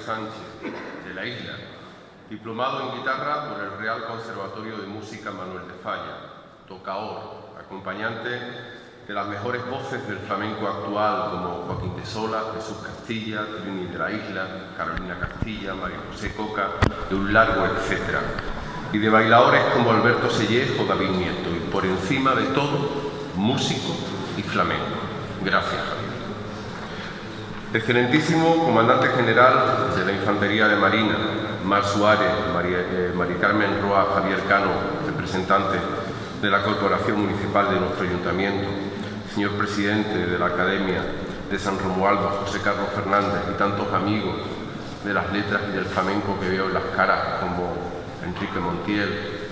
Sánchez, de la isla, diplomado en guitarra por el Real Conservatorio de Música Manuel de Falla, tocaor, acompañante de las mejores voces del flamenco actual como Joaquín de Sola, Jesús Castilla, Trini de la Isla, Carolina Castilla, María José Coca, de un largo etcétera, y de bailadores como Alberto Sellej o David Nieto, y por encima de todo, músico y flamenco. Gracias, Javier. Excelentísimo Comandante General de la Infantería de Marina, Mar Suárez, María Carmen Roa, Javier Cano, representante de la Corporación Municipal de nuestro Ayuntamiento, señor Presidente de la Academia de San Romualdo, José Carlos Fernández, y tantos amigos de las letras y del flamenco que veo en las caras, como Enrique Montiel,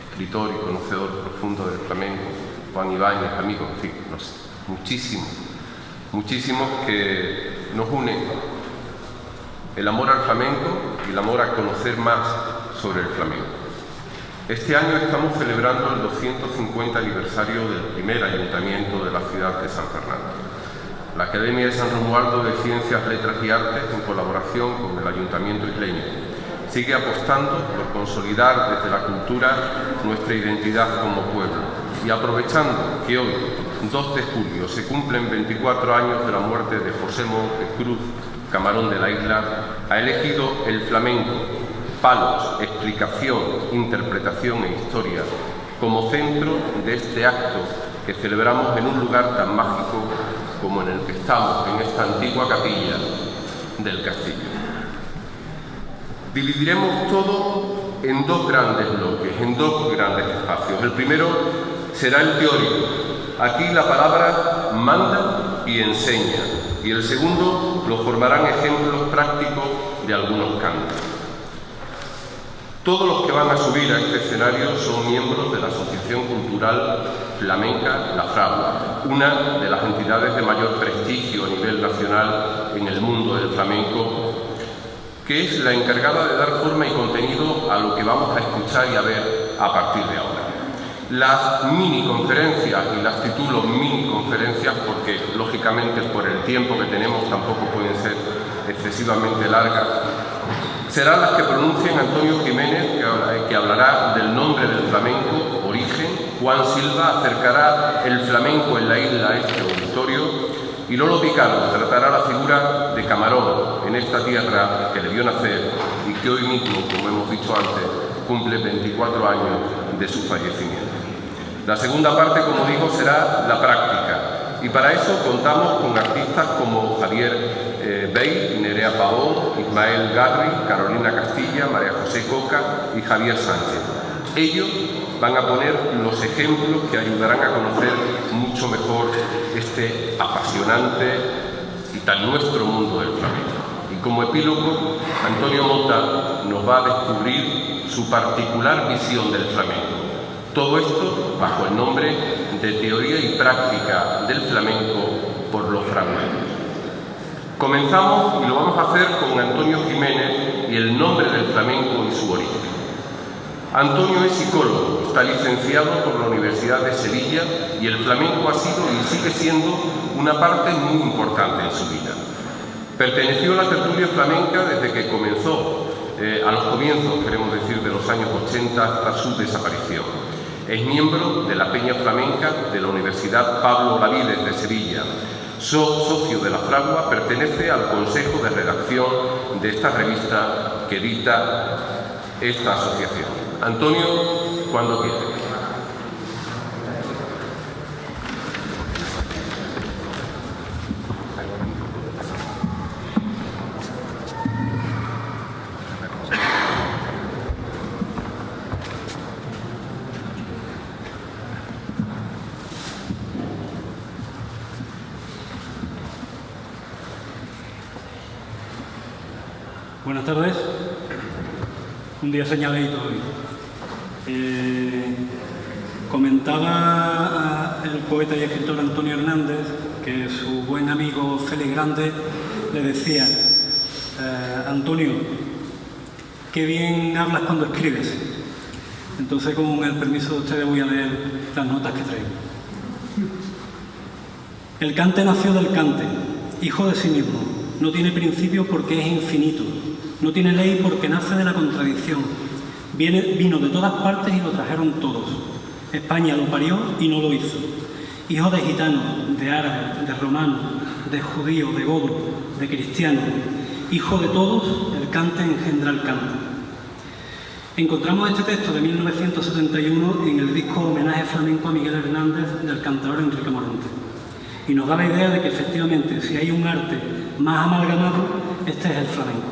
escritor y conocedor profundo del flamenco, Juan Ibáñez, amigos, en fin, no sé, muchísimos que nos unen el amor al flamenco y el amor a conocer más sobre el flamenco. Este año estamos celebrando el 250 aniversario del primer ayuntamiento de la ciudad de San Fernando. La Academia de San Romualdo de Ciencias, Letras y Artes, en colaboración con el Ayuntamiento isleño, sigue apostando por consolidar desde la cultura nuestra identidad como pueblo. Y aprovechando que hoy, 2 de julio, se cumplen 24 años de la muerte de José Monjes Cruz, camarón de la isla, ha elegido el flamenco, palos, explicación, interpretación e historia, como centro de este acto que celebramos en un lugar tan mágico como en el que estamos, en esta antigua capilla del castillo. Dividiremos todo en 2 grandes bloques, en 2 grandes espacios. El primero será el teórico. Aquí la palabra manda y enseña, y el segundo lo formarán ejemplos prácticos de algunos cantos. Todos los que van a subir a este escenario son miembros de la Asociación Cultural Flamenca La Fragua, una de las entidades de mayor prestigio a nivel nacional en el mundo del flamenco, que es la encargada de dar forma y contenido a lo que vamos a escuchar y a ver a partir de ahora. Las miniconferencias, y las titulo miniconferencias porque, lógicamente, por el tiempo que tenemos tampoco pueden ser excesivamente largas, serán las que pronuncien Antonio Jiménez, que hablará del nombre del flamenco, origen. Juan Silva acercará el flamenco en la isla a este auditorio, y Lolo Picardo tratará la figura de Camarón en esta tierra que le vio nacer y que hoy mismo, como hemos dicho antes, cumple 24 años de su fallecimiento. La segunda parte, como digo, será la práctica, y para eso contamos con artistas como Javier Bey, Nerea Paón, Ismael Garri, Carolina Castilla, María José Coca y Javier Sánchez. Ellos van a poner los ejemplos que ayudarán a conocer mucho mejor este apasionante y tan nuestro mundo del flamenco. Y como epílogo, Antonio Mota nos va a descubrir su particular visión del flamenco. Todo esto bajo el nombre de Teoría y Práctica del Flamenco por los fragmentos. Comenzamos, y lo vamos a hacer con Antonio Jiménez y el nombre del flamenco y su origen. Antonio es psicólogo, está licenciado por la Universidad de Sevilla, y el flamenco ha sido y sigue siendo una parte muy importante en su vida. Perteneció a la tertulia flamenca desde que comenzó, a los comienzos, queremos decir, de los años 80 hasta su desaparición. Es miembro de la Peña Flamenca de la Universidad Pablo Olavide de Sevilla. Socio de La Fragua, pertenece al consejo de redacción de esta revista que edita esta asociación. Antonio, cuando quiera. Buenas tardes. Un día señaladito hoy. Comentaba el poeta y escritor Antonio Hernández que su buen amigo Félix Grande le decía: Antonio, qué bien hablas cuando escribes. Entonces, con el permiso de ustedes, voy a leer las notas que traigo. El cante nació del cante, hijo de sí mismo, no tiene principio porque es infinito, no tiene ley porque nace de la contradicción. Vino de todas partes y lo trajeron todos. España lo parió y no lo hizo. Hijo de gitanos, de árabes, de romanos, de judíos, de godos, de cristianos. Hijo de todos, el cante engendra el cante. Encontramos este texto de 1971 en el disco Homenaje Flamenco a Miguel Hernández del cantador Enrique Morente. Y nos da la idea de que efectivamente, si hay un arte más amalgamado, este es el flamenco.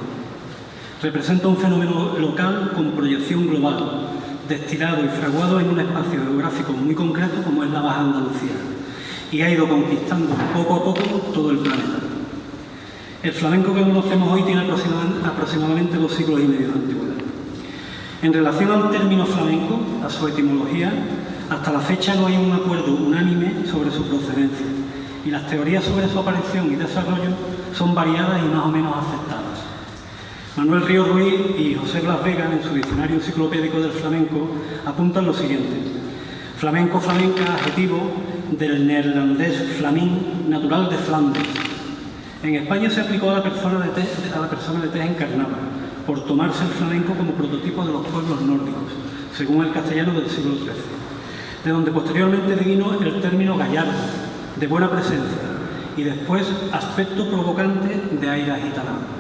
Representa un fenómeno local con proyección global, destilado y fraguado en un espacio geográfico muy concreto como es la Baja Andalucía, y ha ido conquistando poco a poco todo el planeta. El flamenco que conocemos hoy tiene aproximadamente 2 siglos y medio de antigüedad. En relación al término flamenco, a su etimología, hasta la fecha no hay un acuerdo unánime sobre su procedencia, y las teorías sobre su aparición y desarrollo son variadas y más o menos aceptadas. Manuel Ríos Ruiz y José Blas Vega, en su diccionario enciclopédico del flamenco, apuntan lo siguiente: flamenco, flamenca, adjetivo del neerlandés flamín, natural de Flandes. En España se aplicó a la persona de tez encarnada, por tomarse el flamenco como prototipo de los pueblos nórdicos, según el castellano del siglo XIII, de donde posteriormente devino el término gallardo, de buena presencia, y después aspecto provocante de aire agitanado.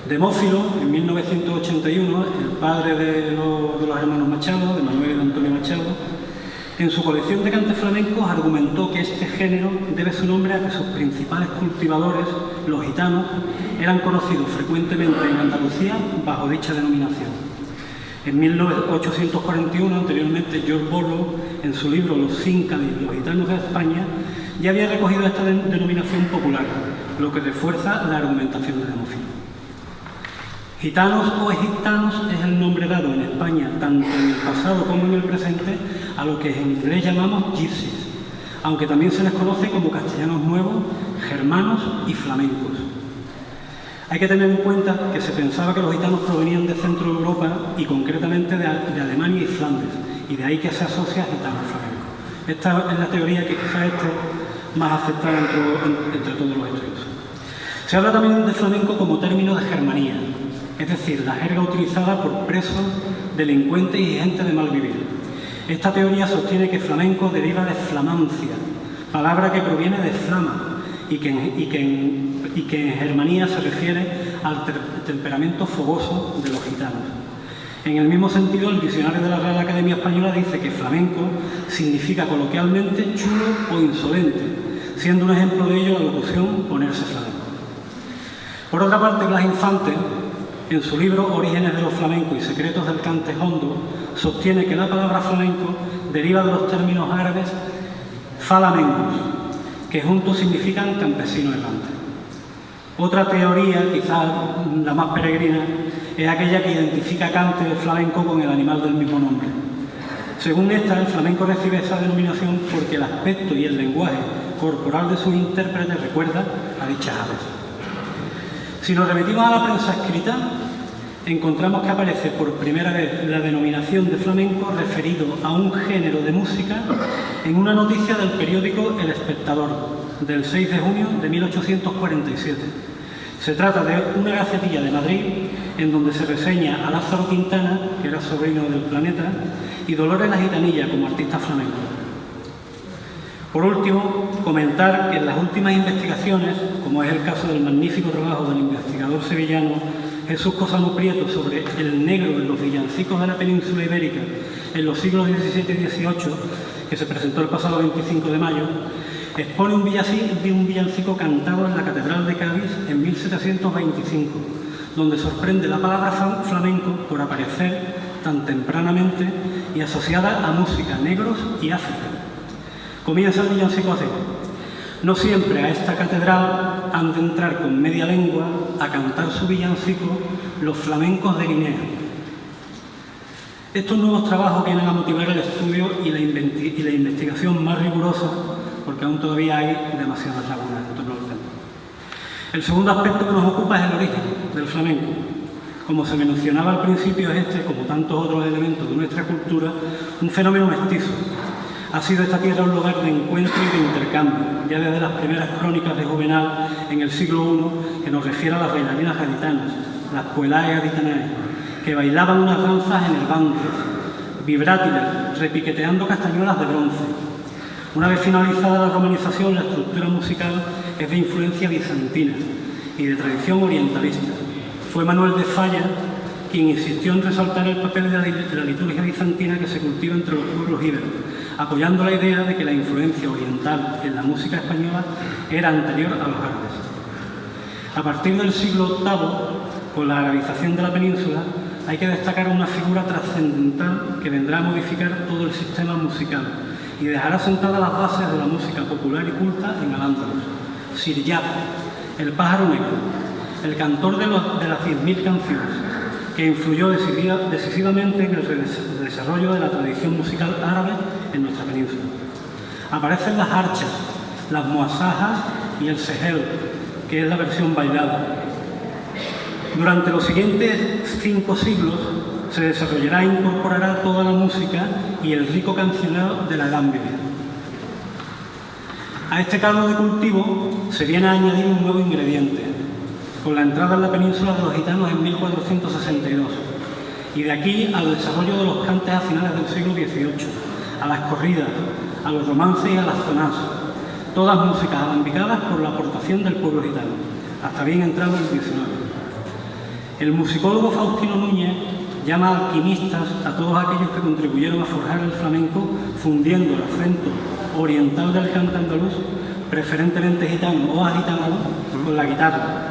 Demófilo, en 1981, el padre de los hermanos Machado, de Manuel y de Antonio Machado, en su colección de cantes flamencos argumentó que este género debe su nombre a que sus principales cultivadores, los gitanos, eran conocidos frecuentemente en Andalucía bajo dicha denominación. En 1841, anteriormente, George Borrow, en su libro Los Cíncades, los gitanos de España, ya había recogido esta denominación popular, lo que refuerza la argumentación de Demófilo. Gitanos o egiptanos es el nombre dado en España, tanto en el pasado como en el presente, a lo que en inglés llamamos gypsies, aunque también se les conoce como castellanos nuevos, germanos y flamencos. Hay que tener en cuenta que se pensaba que los gitanos provenían de Centro Europa y concretamente de Alemania y Flandes, y de ahí que se asocia a gitanos flamencos. Esta es la teoría que quizás esté más aceptada entre todos los estudiosos. Se habla también de flamenco como término de germanía, es decir, la jerga utilizada por presos, delincuentes y gente de mal vivir. Esta teoría sostiene que flamenco deriva de flamancia, palabra que proviene de flama y que en germanía se refiere al temperamento fogoso de los gitanos. En el mismo sentido, el diccionario de la Real Academia Española dice que flamenco significa coloquialmente chulo o insolente, siendo un ejemplo de ello la locución ponerse flamenco. Por otra parte, Blas Infante, en su libro Orígenes de los flamencos y secretos del cante hondo, sostiene que la palabra flamenco deriva de los términos árabes flamencos, que juntos significan campesino errante. Otra teoría, quizás la más peregrina, es aquella que identifica cante flamenco con el animal del mismo nombre. Según esta, el flamenco recibe esa denominación porque el aspecto y el lenguaje corporal de sus intérpretes recuerda a dichas aves. Si nos remitimos a la prensa escrita, encontramos que aparece por primera vez la denominación de flamenco referido a un género de música en una noticia del periódico El Espectador, del 6 de junio de 1847. Se trata de una gacetilla de Madrid en donde se reseña a Lázaro Quintana, que era sobrino del Planeta, y Dolores la Gitanilla como artista flamenco. Por último, comentar que en las últimas investigaciones, como es el caso del magnífico trabajo del investigador sevillano Jesús Cosano Prieto sobre el negro en los villancicos de la península ibérica en los siglos XVII y XVIII, que se presentó el pasado 25 de mayo, expone un villancico cantado en la Catedral de Cádiz en 1725, donde sorprende la palabra flamenco por aparecer tan tempranamente y asociada a música, negros y África. Comienza el villancico así: no siempre a esta catedral han de entrar con media lengua a cantar su villancico los flamencos de Guinea. Estos nuevos trabajos vienen a motivar el estudio y la investigación más rigurosa, porque aún todavía hay demasiadas lagunas en torno al tema. El segundo aspecto que nos ocupa es el origen del flamenco. Como se mencionaba al principio, es este, como tantos otros elementos de nuestra cultura, un fenómeno mestizo. Ha sido esta tierra un lugar de encuentro y de intercambio, ya desde las primeras crónicas de Juvenal en el siglo I, que nos refiere a las bailarinas gaditanas, las puelae gaditanae, que bailaban unas danzas en el bando, vibrátiles, repiqueteando castañuelas de bronce. Una vez finalizada la romanización, la estructura musical es de influencia bizantina y de tradición orientalista. Fue Manuel de Falla quien insistió en resaltar el papel de la liturgia bizantina que se cultiva entre los pueblos íberos, apoyando la idea de que la influencia oriental en la música española era anterior a los árabes. A partir del siglo VIII, con la arabización de la península, hay que destacar una figura trascendental que vendrá a modificar todo el sistema musical y dejará sentadas las bases de la música popular y culta en Al-Ándalus. Sir Yap, el pájaro negro, el cantor de las 10.000 canciones, que influyó decisivamente en el desarrollo de la tradición musical árabe en nuestra península. Aparecen las archas, las muasajas y el sehel, que es la versión bailada. Durante los siguientes 5 siglos se desarrollará e incorporará toda la música y el rico cancionero de la Edad Media. A este caldo de cultivo se viene a añadir un nuevo ingrediente, con la entrada en la península de los gitanos en 1462, y de aquí al desarrollo de los cantes a finales del siglo XVIII, a las corridas, a los romances y a las tonás, todas músicas alambicadas por la aportación del pueblo gitano, hasta bien entrado el XIX. El musicólogo Faustino Núñez llama alquimistas a todos aquellos que contribuyeron a forjar el flamenco fundiendo el acento oriental del cante andaluz, preferentemente gitano o agitanado, con la guitarra.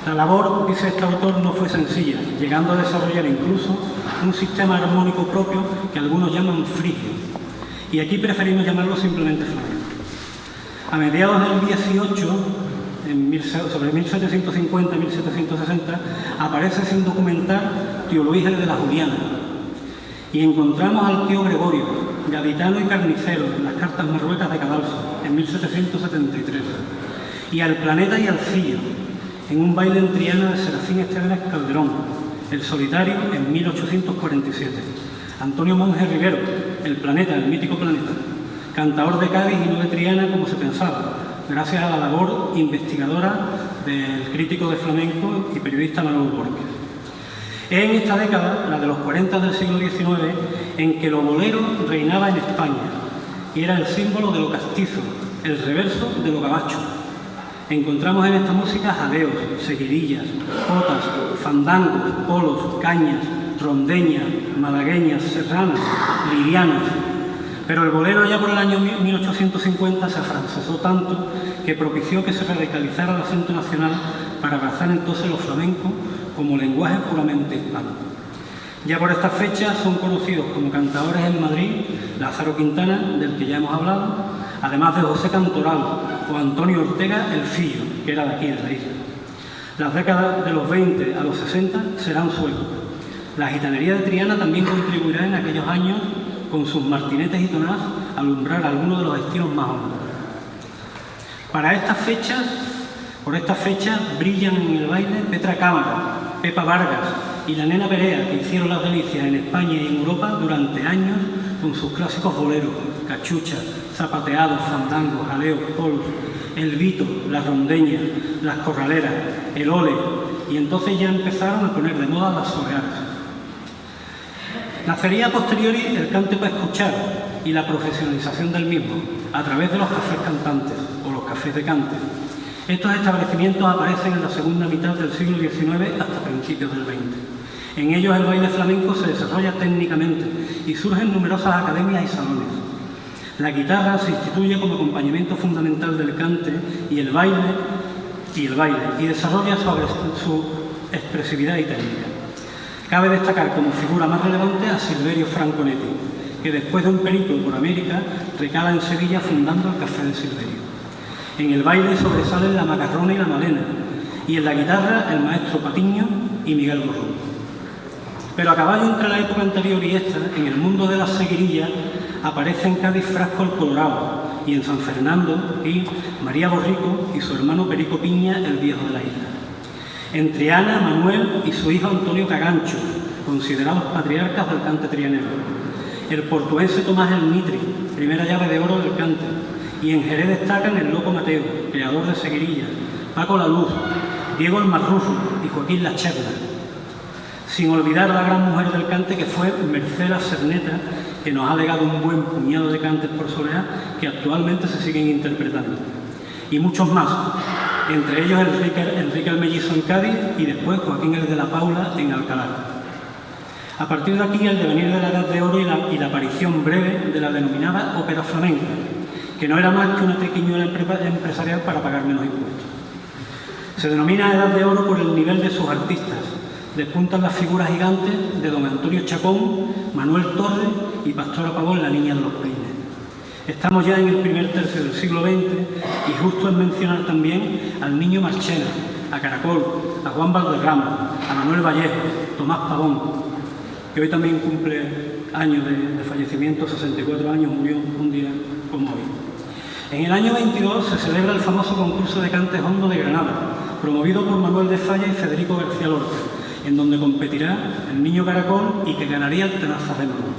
La labor, dice este autor, no fue sencilla, llegando a desarrollar incluso un sistema armónico propio que algunos llaman frigio, y aquí preferimos llamarlo simplemente flamenco. A mediados del 18, sobre 1750 y 1760, aparece sin documentar Tío Luis el de la Juliana, y encontramos al tío Gregorio, gaditano y carnicero, en las cartas marruecas de Cadalso, en 1773, y al Planeta y al Cillo, en un baile en Triana de Serafín Esteves Calderón, el Solitario, en 1847. Antonio Monge Rivero, el Planeta, el mítico Planeta, cantador de Cádiz y no de Triana como se pensaba, gracias a la labor investigadora del crítico de flamenco y periodista Manuel Borges. Es en esta década, la de los 40 del siglo XIX, en que lo bolero reinaba en España y era el símbolo de lo castizo, el reverso de lo gabacho. Encontramos en esta música jadeos, seguidillas, jotas, fandangos, polos, cañas, rondeñas, malagueñas, serranas, livianas. Pero el bolero ya por el año 1850 se afrancesó tanto que propició que se radicalizara el acento nacional para abrazar entonces los flamencos como lenguaje puramente hispano. Ya por estas fechas son conocidos como cantadores en Madrid Lázaro Quintana, del que ya hemos hablado, además de José Cantoral o Antonio Ortega el Fillo, que era de aquí, de la isla. Las décadas de los 20 a los 60 serán su época. La gitanería de Triana también contribuirá en aquellos años con sus martinetes y tonás a alumbrar algunos de los estilos más hondos. Por estas fechas brillan en el baile Petra Cámara, Pepa Vargas y la Nena Perea, que hicieron las delicias en España y en Europa durante años con sus clásicos boleros, cachuchas, zapateados, fandangos, jaleos, polos, el vito, la rondeña, las corraleras, el ole, y entonces ya empezaron a poner de moda las soleadas. Nacería a posteriori el cante para escuchar y la profesionalización del mismo, a través de los cafés cantantes o los cafés de cante. Estos establecimientos aparecen en la segunda mitad del siglo XIX hasta principios del XX. En ellos el baile flamenco se desarrolla técnicamente y surgen numerosas academias y salones. La guitarra se instituye como acompañamiento fundamental del cante y el baile y desarrolla su expresividad y técnica. Cabe destacar como figura más relevante a Silverio Franconetti, que después de un periplo por América recala en Sevilla fundando el Café de Silverio. En el baile sobresalen la macarrona y la malena, y en la guitarra el maestro Patiño y Miguel Borrón. Pero a caballo entre la época anterior y esta, en el mundo de las seguirillas, aparece en Cádiz Frasco el Colorado, y en San Fernando y María Borrico y su hermano Perico Piña, el viejo de la isla. En Triana, Manuel y su hijo Antonio Cagancho, considerados patriarcas del cante trianero. El portuense Tomás el Mitri, primera llave de oro del cante, y en Jerez destacan el Loco Mateo, creador de seguirillas, Paco La Luz, Diego el Marruso y Joaquín La Cherna. Sin olvidar a la gran mujer del cante que fue Mercedes Cerneta, que nos ha legado un buen puñado de cantes por soleá que actualmente se siguen interpretando. Y muchos más, entre ellos Enrique el Mellizo en Cádiz y después Joaquín el de la Paula en Alcalá. A partir de aquí el devenir de la Edad de Oro y la aparición breve de la denominada ópera flamenca, que no era más que una triquiñuela empresarial para pagar menos impuestos. Se denomina Edad de Oro por el nivel de sus artistas. Despuntan las figuras gigantes de don Antonio Chacón, Manuel Torres y Pastora Pavón, la niña de los peines. Estamos ya en el primer tercio del siglo XX y justo es mencionar también al Niño Marchena, a Caracol, a Juan Valderrama, a Manuel Vallejo, Tomás Pavón, que hoy también cumple años de fallecimiento, 64 años, murió un día como hoy. En el año 22 se celebra el famoso concurso de cantes hondo de Granada, promovido por Manuel de Falla y Federico García Lorca, en donde competirá el Niño Caracol y que ganaría el Tenazas de Mano.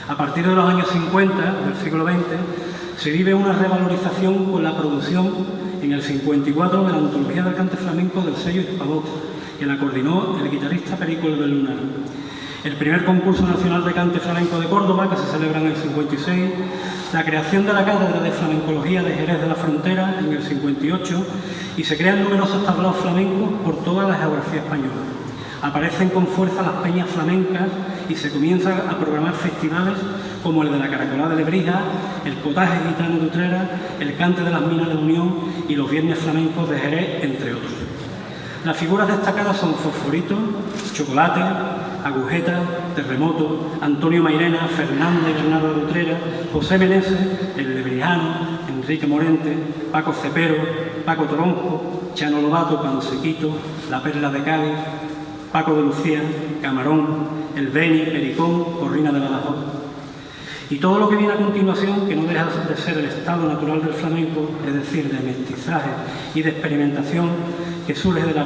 A partir de los años 50 del siglo XX se vive una revalorización con la producción en el 54 de la antología del cante flamenco del sello Hispavox, que la coordinó el guitarrista Perico el Lunar. El primer concurso nacional de cante flamenco de Córdoba, que se celebra en el 56, la creación de la Cátedra de Flamencología de Jerez de la Frontera en el 58 y se crean numerosos tablaos flamencos por toda la geografía española. Aparecen con fuerza las peñas flamencas y se comienzan a programar festivales como el de la Caracolá de Lebrija, el Potaje Gitano de Utrera, el Cante de las Minas de la Unión y los Viernes Flamencos de Jerez, entre otros. Las figuras destacadas son Fosforito, Chocolate, Agujeta, Terremoto, Antonio Mairena, Fernández Bernardo de Utrera, José Meneses, el Lebrijano, Enrique Morente, Paco Cepero, Paco Toronjo, Chano Lobato, Pansequito, La Perla de Cádiz, Paco de Lucía, Camarón, El Beni, Pericón, Corrina de Badajoz. Y todo lo que viene a continuación, que no deja de ser el estado natural del flamenco, es decir, de mestizaje y de experimentación que surge de la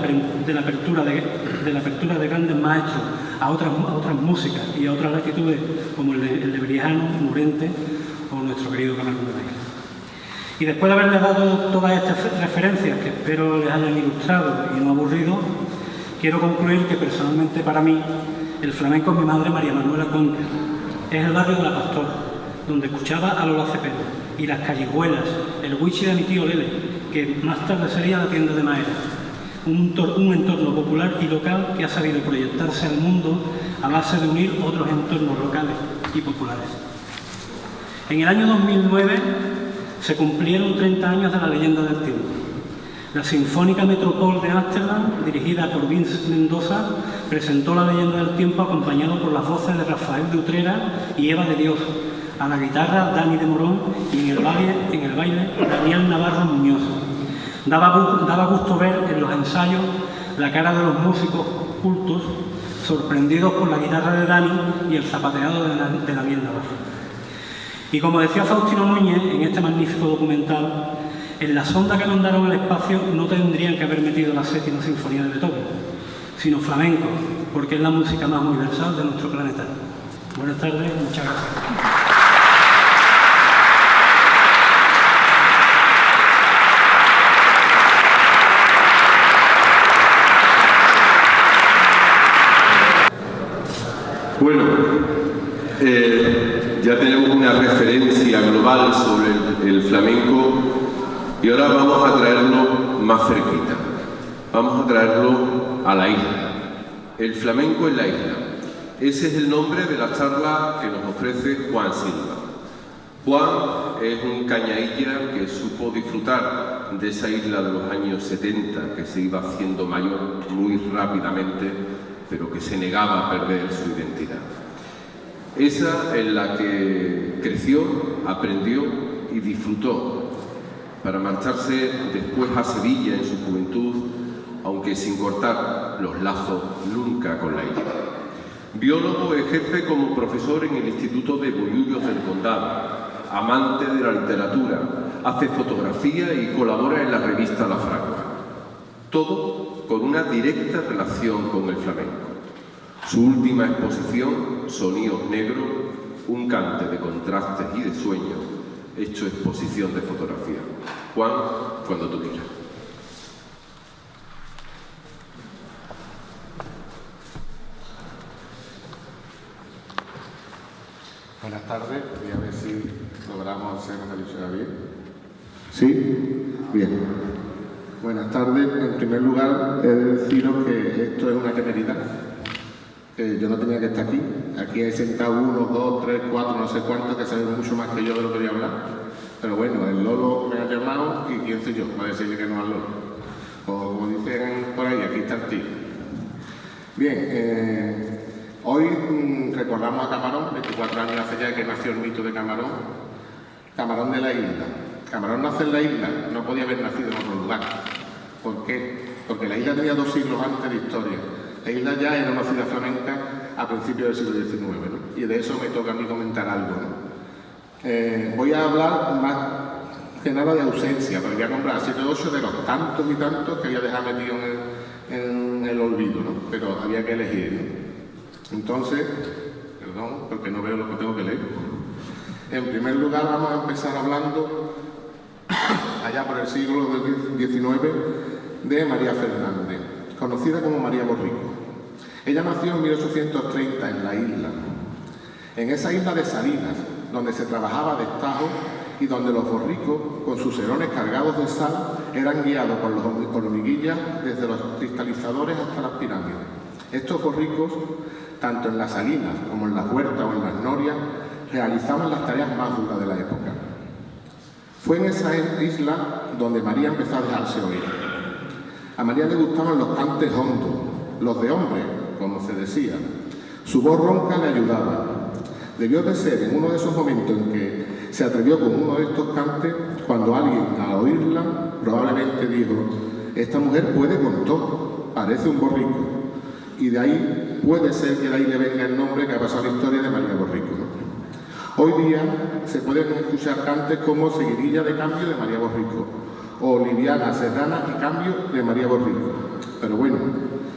apertura de grandes maestros a otras músicas y a otras latitudes, como el lebrijano, Morente o nuestro querido Camarón de Baile. Y después de haberles dado todas estas referencias, que espero les hayan ilustrado y no aburrido, quiero concluir que personalmente para mí el flamenco es mi madre María Manuela Conca. Es el barrio de La Pastora, donde escuchaba a Lola Cepero, y las callejuelas, el wichi de mi tío Lele, que más tarde sería la tienda de Maera. Un entorno popular y local que ha sabido proyectarse al mundo a base de unir otros entornos locales y populares. En el año 2009 se cumplieron 30 años de la Leyenda del Tiempo. La Sinfónica Metropol de Ámsterdam, dirigida por Vince Mendoza, presentó la Leyenda del Tiempo acompañado por las voces de Rafael de Utrera y Eva de Dios, a la guitarra Dani de Morón y en el baile Daniel Navarro Muñoz. Daba gusto ver en los ensayos la cara de los músicos cultos sorprendidos por la guitarra de Dani y el zapateado de Daniel Navarro. Y como decía Faustino Núñez en este magnífico documental, en la sonda que mandaron al espacio no tendrían que haber metido la séptima sinfonía de Beethoven, sino flamenco, porque es la música más universal de nuestro planeta. Buenas tardes, muchas gracias. Bueno, ya tenemos una referencia global sobre el flamenco y ahora vamos a traerlo más cerquita. Vamos a traerlo a la isla. El flamenco en la isla. Ese es el nombre de la charla que nos ofrece Juan Silva. Juan es un cañailla que supo disfrutar de esa isla de los años 70 que se iba haciendo mayor muy rápidamente, pero que se negaba a perder su identidad. Esa en la que creció, aprendió y disfrutó, para marcharse después a Sevilla en su juventud, aunque sin cortar los lazos nunca con la isla. Biólogo, ejerce como profesor en el Instituto de Bollullos del Condado, amante de la literatura, hace fotografía y colabora en la revista La Fragua. Todo con una directa relación con el flamenco. Su última exposición, Sonidos Negros, un cante de contrastes y de sueños, hecho exposición de fotografía. Juan, cuando tú quieras. Buenas tardes, voy a ver si logramos hacer una visión bien. ¿Sí? Bien. Buenas tardes. En primer lugar, he de deciros que esto es una temeridad. Yo no tenía que estar aquí. Aquí hay sentado 1, 2, 3, 4, no sé cuántos que saben mucho más que yo de lo que voy a hablar. Pero bueno, el Lolo me ha llamado y quién soy yo para decirle que no al Lolo. O como dicen por ahí, aquí está el tío. Bien, hoy recordamos a Camarón, 24 años hace ya que nació el mito de Camarón. Camarón de la isla. Camarón nace en la isla, no podía haber nacido en otro lugar. ¿Por qué? Porque la isla tenía 2 siglos antes de historia. La isla ya era una ciudad flamenca a principios del siglo XIX, ¿no? Y de eso me toca a mí comentar algo, ¿no? Voy a hablar más que nada de ausencia, pero voy a nombrar 7 o 8 de los tantos y tantos que había dejado metido en el olvido, ¿no? Pero había que elegir, ¿no? Entonces, perdón, porque no veo lo que tengo que leer. En primer lugar, vamos a empezar hablando, allá por el siglo XIX, de María Fernández, conocida como María Borrico. Ella nació en 1830 en la isla, en esa isla de Salinas, donde se trabajaba de estajo y donde los borricos, con sus serones cargados de sal, eran guiados por los hormiguillas desde los cristalizadores hasta las pirámides. Estos borricos, tanto en las salinas como en las huertas o en las norias, realizaban las tareas más duras de la época. Fue en esa isla donde María empezó a dejarse oír. A María le gustaban los cantes hondos, los de hombre, como se decía. Su voz ronca le ayudaba. Debió de ser en uno de esos momentos en que se atrevió con uno de estos cantes, cuando alguien, al oírla, probablemente dijo: esta mujer puede con todo, parece un borrico. Y de ahí puede ser que de ahí le venga el nombre que ha pasado la historia de María Borrico, ¿no? Hoy día se pueden escuchar cantes como Seguidilla de Cambio de María Borrico, o Liviana, Serrana y Cambio de María Borrico. Pero bueno,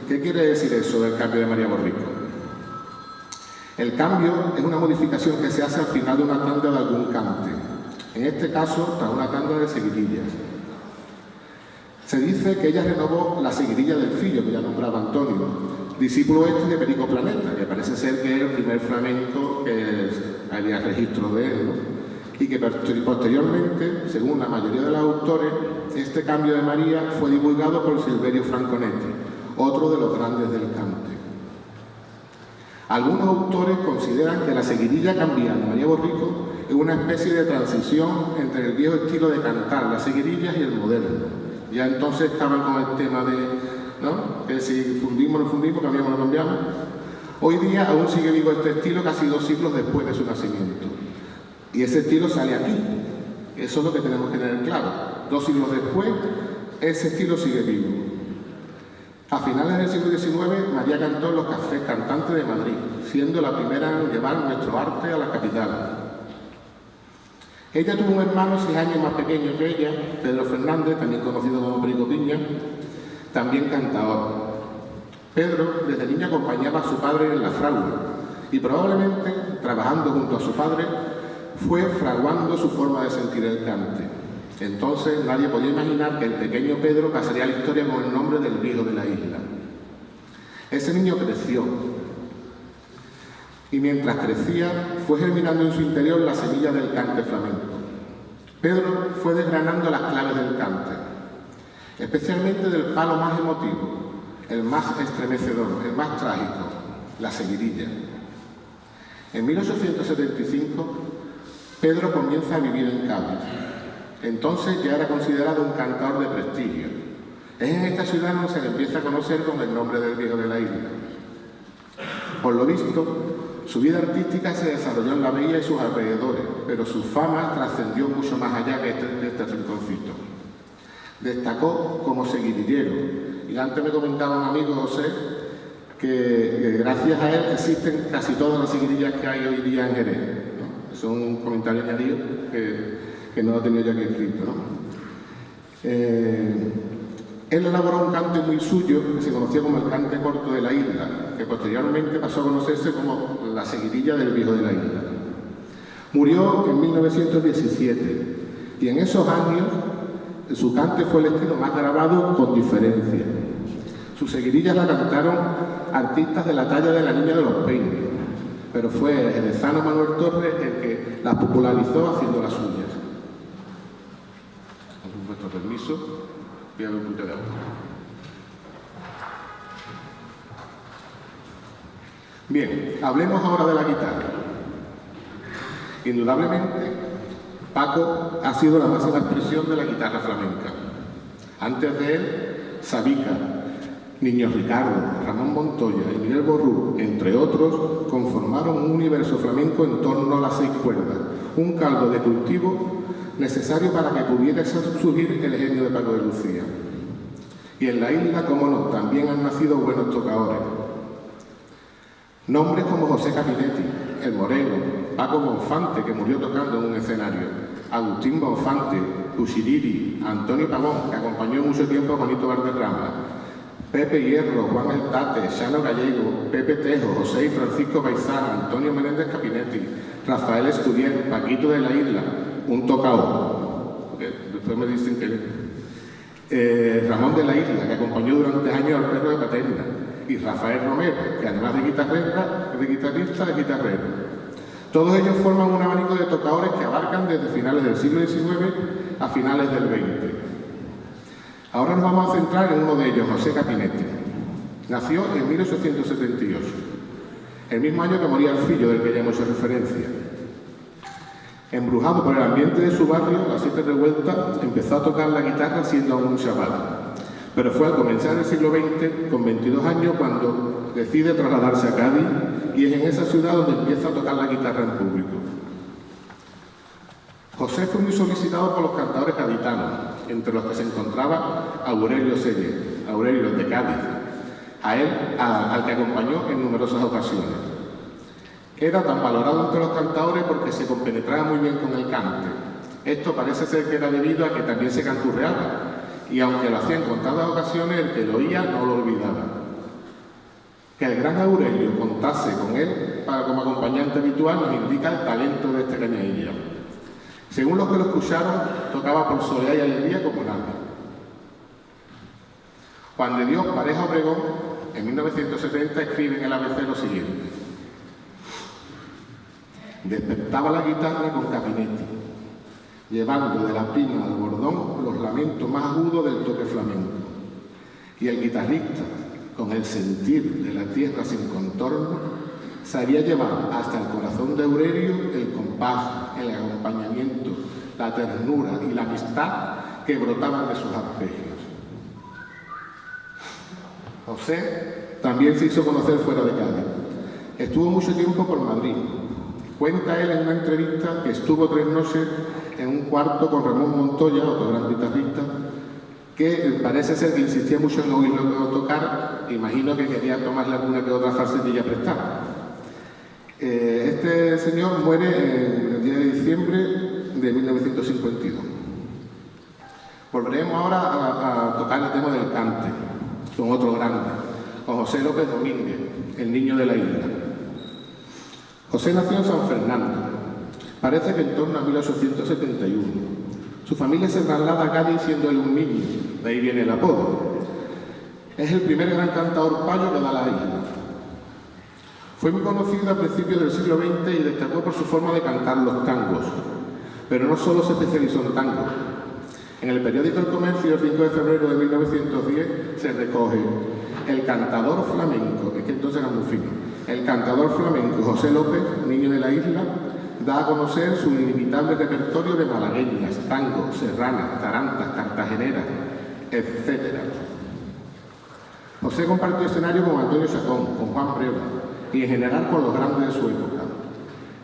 ¿qué quiere decir eso del cambio de María Borrico? El cambio es una modificación que se hace al final de una tanda de algún cante, en este caso tras una tanda de seguidillas. Se dice que ella renovó la seguidilla del Fillo, que ya nombraba Antonio, discípulo de Perico Planeta, que parece ser que es el primer flamenco que había registro de él, ¿no? Y que posteriormente, según la mayoría de los autores, este cambio de María fue divulgado por Silverio Franconetti, otro de los grandes del cante. Algunos autores consideran que la seguidilla cambial de María Borrico es una especie de transición entre el viejo estilo de cantar las seguidillas y el moderno. Ya entonces estaban con el tema de, ¿no?, que si fundimos o no fundimos, cambiamos o no cambiamos. Hoy día aún sigue vivo este estilo casi 2 siglos después de su nacimiento. Y ese estilo sale aquí. Eso es lo que tenemos que tener claro. 2 siglos después, ese estilo sigue vivo. A finales del siglo XIX, María cantó en los cafés cantantes de Madrid, siendo la primera en llevar nuestro arte a la capital. Ella tuvo un hermano 6 años más pequeño que ella, Pedro Fernández, también conocido como Perico Piña, también cantador. Pedro, desde niño, acompañaba a su padre en la fragua y probablemente, trabajando junto a su padre, fue fraguando su forma de sentir el cante. Entonces nadie podía imaginar que el pequeño Pedro pasaría a la historia con el nombre del viejo de la isla. Ese niño creció y mientras crecía fue germinando en su interior la semilla del cante flamenco. Pedro fue desgranando las claves del cante, especialmente del palo más emotivo, el más estremecedor, el más trágico, la seguidilla. En 1875 Pedro comienza a vivir en Cádiz. Entonces ya era considerado un cantador de prestigio. Es en esta ciudad donde se le empieza a conocer con el nombre del viejo de la isla. Por lo visto, su vida artística se desarrolló en la villa y sus alrededores, pero su fama trascendió mucho más allá que este rinconcito. Destacó como seguidillero, y antes me comentaba un amigo, José, que gracias a él existen casi todas las seguidillas que hay hoy día en Jerez, ¿no? Es un comentario añadido que no lo tenía yo aquí escrito, ¿no? Él elaboró un cante muy suyo que se conocía como el cante corto de la isla, que posteriormente pasó a conocerse como la seguidilla del viejo de la isla. Murió en 1917 y en esos años su cante fue el estilo más grabado con diferencia. Sus seguidillas la cantaron artistas de la talla de la Niña de los Peines, pero fue Jerezano Manuel Torres el que las popularizó haciendo las suyas. Con vuestro permiso, voy a ver un poquito de agua. Bien, hablemos ahora de la guitarra. Indudablemente, Paco ha sido la máxima expresión de la guitarra flamenca. Antes de él, Sabica, Niño Ricardo, Ramón Montoya y Miguel Borrú, entre otros, conformaron un universo flamenco en torno a las 6 cuerdas, un caldo de cultivo necesario para que pudiera surgir el genio de Paco de Lucía. Y en la isla, como no, también han nacido buenos tocadores. Nombres como José Capinetti, El Moreno, Paco Bonfante, que murió tocando en un escenario, Agustín Bonfante, Cuchiriri, Antonio Pavón, que acompañó mucho tiempo a Juanito Valderrama, Pepe Hierro, Juan El Tate, Xano Gallego, Pepe Tejo, José y Francisco Baizán, Antonio Menéndez Capinetti, Rafael Escudier, Paquito de la Isla, un tocador, porque después me dicen que Ramón de la Isla, que acompañó durante años al Perro de Paterna, y Rafael Romero, que además de guitarrista, es guitarrero. Todos ellos forman un abanico de tocadores que abarcan desde finales del siglo XIX a finales del XX. Ahora nos vamos a centrar en uno de ellos, José Capinetti. Nació en 1878, el mismo año que moría el fillo del que ya hemos hecho referencia. Embrujado por el ambiente de su barrio, a 7 revueltas, empezó a tocar la guitarra siendo aún un chaval. Pero fue al comenzar el siglo XX, con 22 años, cuando decide trasladarse a Cádiz, y es en esa ciudad donde empieza a tocar la guitarra en público. José fue muy solicitado por los cantadores gaditanos, entre los que se encontraba Aurelio Selle, Aurelio de Cádiz, al que acompañó en numerosas ocasiones. Era tan valorado entre los cantadores porque se compenetraba muy bien con el cante. Esto parece ser que era debido a que también se canturreaba, y aunque lo hacía en contadas ocasiones, el que lo oía no lo olvidaba. Que el gran Aurelio contase con él como acompañante habitual nos indica el talento de este cañailla. Según los que lo escucharon, tocaba por soledad y alegría como nadie. Juan de Dios Pareja Obregón, en 1970, escribe en el ABC lo siguiente: despertaba la guitarra con Capinetti, llevando de la prima al bordón los lamentos más agudos del toque flamenco. Y el guitarrista, con el sentir de la tierra sin contorno, sabía llevar hasta el corazón de Aurelio el compás, el acompañamiento, la ternura y la amistad que brotaban de sus arpegios. José también se hizo conocer fuera de Cádiz. Estuvo mucho tiempo por Madrid. Cuenta él en una entrevista que estuvo 3 noches en un cuarto con Ramón Montoya, otro gran guitarrista, que parece ser que insistía mucho en oírlo tocar. Imagino que quería tomarle alguna que otra falsetilla prestada. Este señor muere el día de diciembre de 1952. Volveremos ahora a tocar el tema del cante, con otro grande, con José López Domínguez, el niño de la isla. José nació en San Fernando, parece que en torno a 1871. Su familia se traslada a Cádiz siendo él un niño, de ahí viene el apodo. Es el primer gran cantador payo que da la isla. Fue muy conocido a principios del siglo XX y destacó por su forma de cantar los tangos, pero no solo se especializó en tangos. En el periódico El Comercio, el 5 de febrero de 1910, se recoge: el cantador flamenco, es que entonces era muy fino, el cantador flamenco José López, niño de la isla, da a conocer su inimitable repertorio de malagueñas, tangos, serranas, tarantas, cartageneras, etc. José compartió escenario con Antonio Chacón, con Juan Breva y en general con los grandes de su época.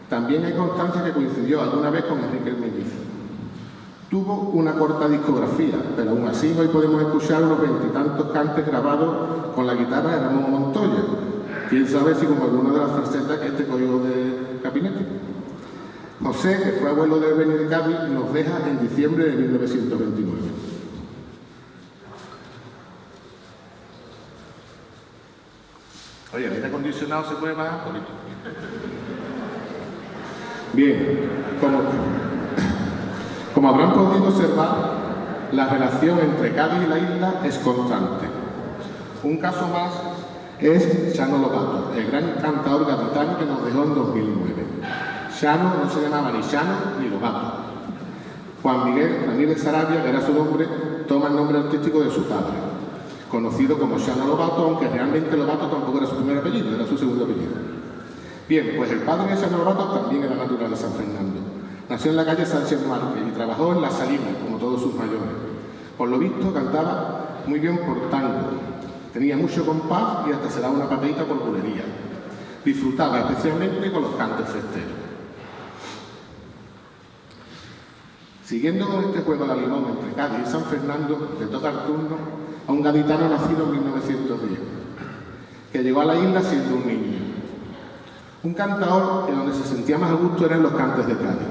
También hay constancia que coincidió alguna vez con Enrique el Mellizo. Tuvo una corta discografía, pero aún así hoy podemos escuchar unos 20 y tantos cantes grabados con la guitarra de Ramón Montoya. Quién sabe si como alguna de las falsetas que este cogió de Capinetti. José, que fue abuelo de Beni de Cádiz, nos deja en diciembre de 1929. Oye, el aire acondicionado se puede bajar un poquito. Bien, como habrán podido observar, la relación entre Cádiz y la isla es constante. Un caso más es Xano Lobato, el gran cantador gaditano que nos dejó en 2009. Xano no se llamaba ni Xano ni Lobato. Juan Miguel Ramírez Sarabia, que era su nombre, toma el nombre artístico de su padre, conocido como Xano Lobato, aunque realmente Lobato tampoco era su primer apellido, era su segundo apellido. Bien, pues el padre de Xano Lobato también era natural de San Fernando. Nació en la calle Sánchez Márquez y trabajó en La Salina, como todos sus mayores. Por lo visto, cantaba muy bien por tango. Tenía mucho compás y hasta se daba una pateita por bulería. Disfrutaba especialmente con los cantes festeros. Siguiendo con este juego de limón entre Cádiz y San Fernando, le toca el turno a un gaditano nacido en 1910, que llegó a la isla siendo un niño. Un cantador que donde se sentía más a gusto eran los cantes de Cádiz.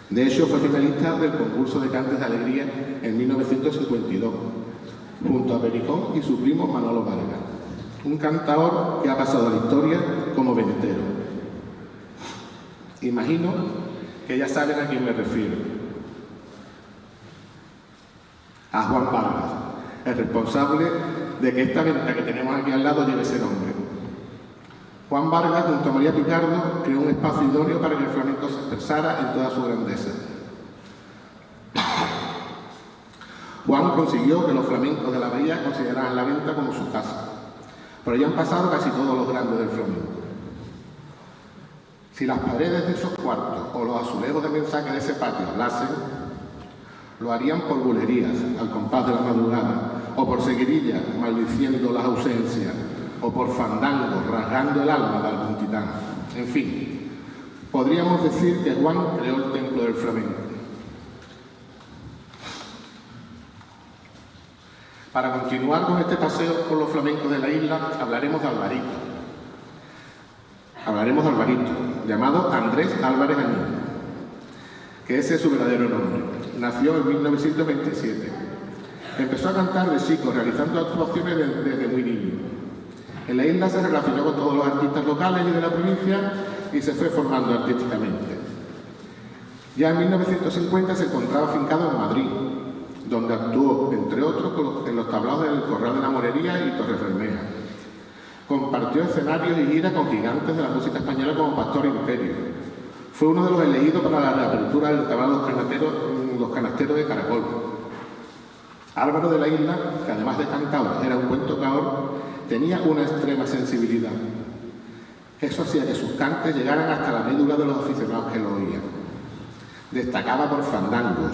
De hecho, fue finalista del concurso de cantes de alegría en 1952, junto a Pericón y su primo Manolo Vargas. Un cantador que ha pasado a la historia como ventero. Imagino que ya saben a quién me refiero. A Juan Vargas, el responsable de que esta venta que tenemos aquí al lado lleve ese nombre. Juan Vargas, junto a María Picardo, creó un espacio idóneo para que el flamenco se expresara en toda su grandeza. Juan consiguió que los flamencos de la bahía consideraran la venta como su casa. Por allí han pasado casi todos los grandes del flamenco. Si las paredes de esos cuartos o los azulejos de mensaje de ese patio hablasen, lo harían por bulerías, al compás de la madrugada, o por seguirillas, maldiciendo las ausencias, o por fandangos, rasgando el alma de algún titán. En fin, podríamos decir que Juan creó el templo del flamenco. Para continuar con este paseo por los flamencos de la isla, hablaremos de Alvarito. Llamado Andrés Álvarez Añín, que ese es su verdadero nombre. Nació en 1927. Empezó a cantar de chico, realizando actuaciones desde muy niño. En la isla se relacionó con todos los artistas locales y de la provincia y se fue formando artísticamente. Ya en 1950 se encontraba afincado en Madrid, donde actuó, entre otros, en los tablaos del Corral de la Morería y Torres Bermejas. Compartió escenarios y giras con gigantes de la música española como Pastor Imperio. Fue uno de los elegidos para la reapertura del tablao Los Canasteros de Caracol. Álvaro de la Isla, que además de cantador era un buen tocador, tenía una extrema sensibilidad. Eso hacía que sus cantes llegaran hasta la médula de los aficionados que lo oían. Destacaba por fandangos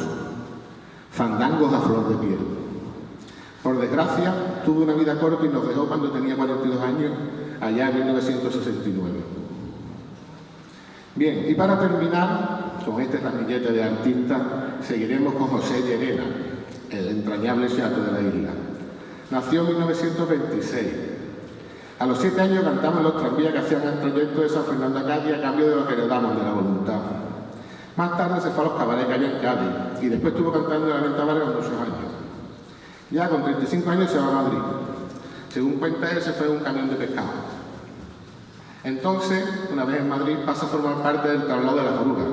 a flor de piel. Por desgracia, tuvo una vida corta y nos dejó cuando tenía 42 años, allá en 1969. Bien, y para terminar, con este ramillete de artistas, seguiremos con José Llerena, el entrañable chato de la isla. Nació en 1926. A los 7 años cantaba en los tranvías que hacían el trayecto de San Fernando a Cádiz a cambio de lo que le daban de la voluntad. Más tarde se fue a los cabarets que había en Cádiz y después estuvo cantando en la Venta Vargas muchos años. Ya con 35 años se va a Madrid. Según cuenta él, se fue en un camión de pescado. Entonces, una vez en Madrid, pasa a formar parte del tablao de la Oruga,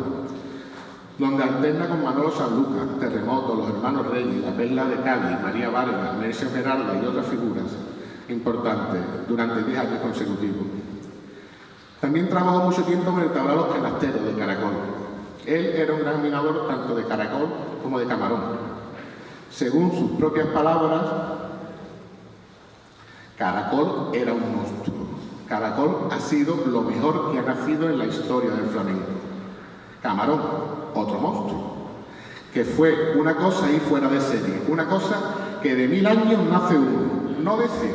donde alterna con Manolo Sanlúcar, Terremoto, los hermanos Reyes, la Perla de Cádiz, María Vargas, Mercedes Esmeralda y otras figuras importantes durante 10 años consecutivos. También trabajó mucho tiempo en el tablao Los Canasteros de Caracol. Él era un gran minador tanto de caracol como de camarón. Según sus propias palabras, Caracol era un monstruo. Caracol ha sido lo mejor que ha nacido en la historia del flamenco. Camarón, otro monstruo, que fue una cosa ahí fuera de serie, una cosa que de 1000 años nace uno, no de 100,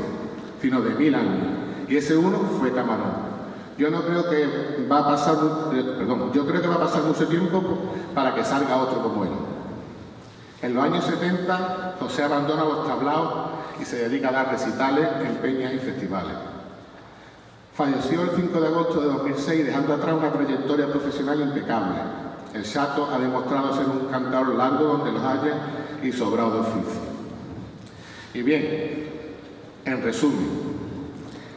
sino de 1000 años, y ese uno fue Camarón. Yo creo que va a pasar mucho tiempo para que salga otro como él. En los años 70, José abandona los tablaos y se dedica a dar recitales en peñas y festivales. Falleció el 5 de agosto de 2006, dejando atrás una trayectoria profesional impecable. El chato ha demostrado ser un cantador largo donde los haya y sobrado de oficio. Y bien, en resumen,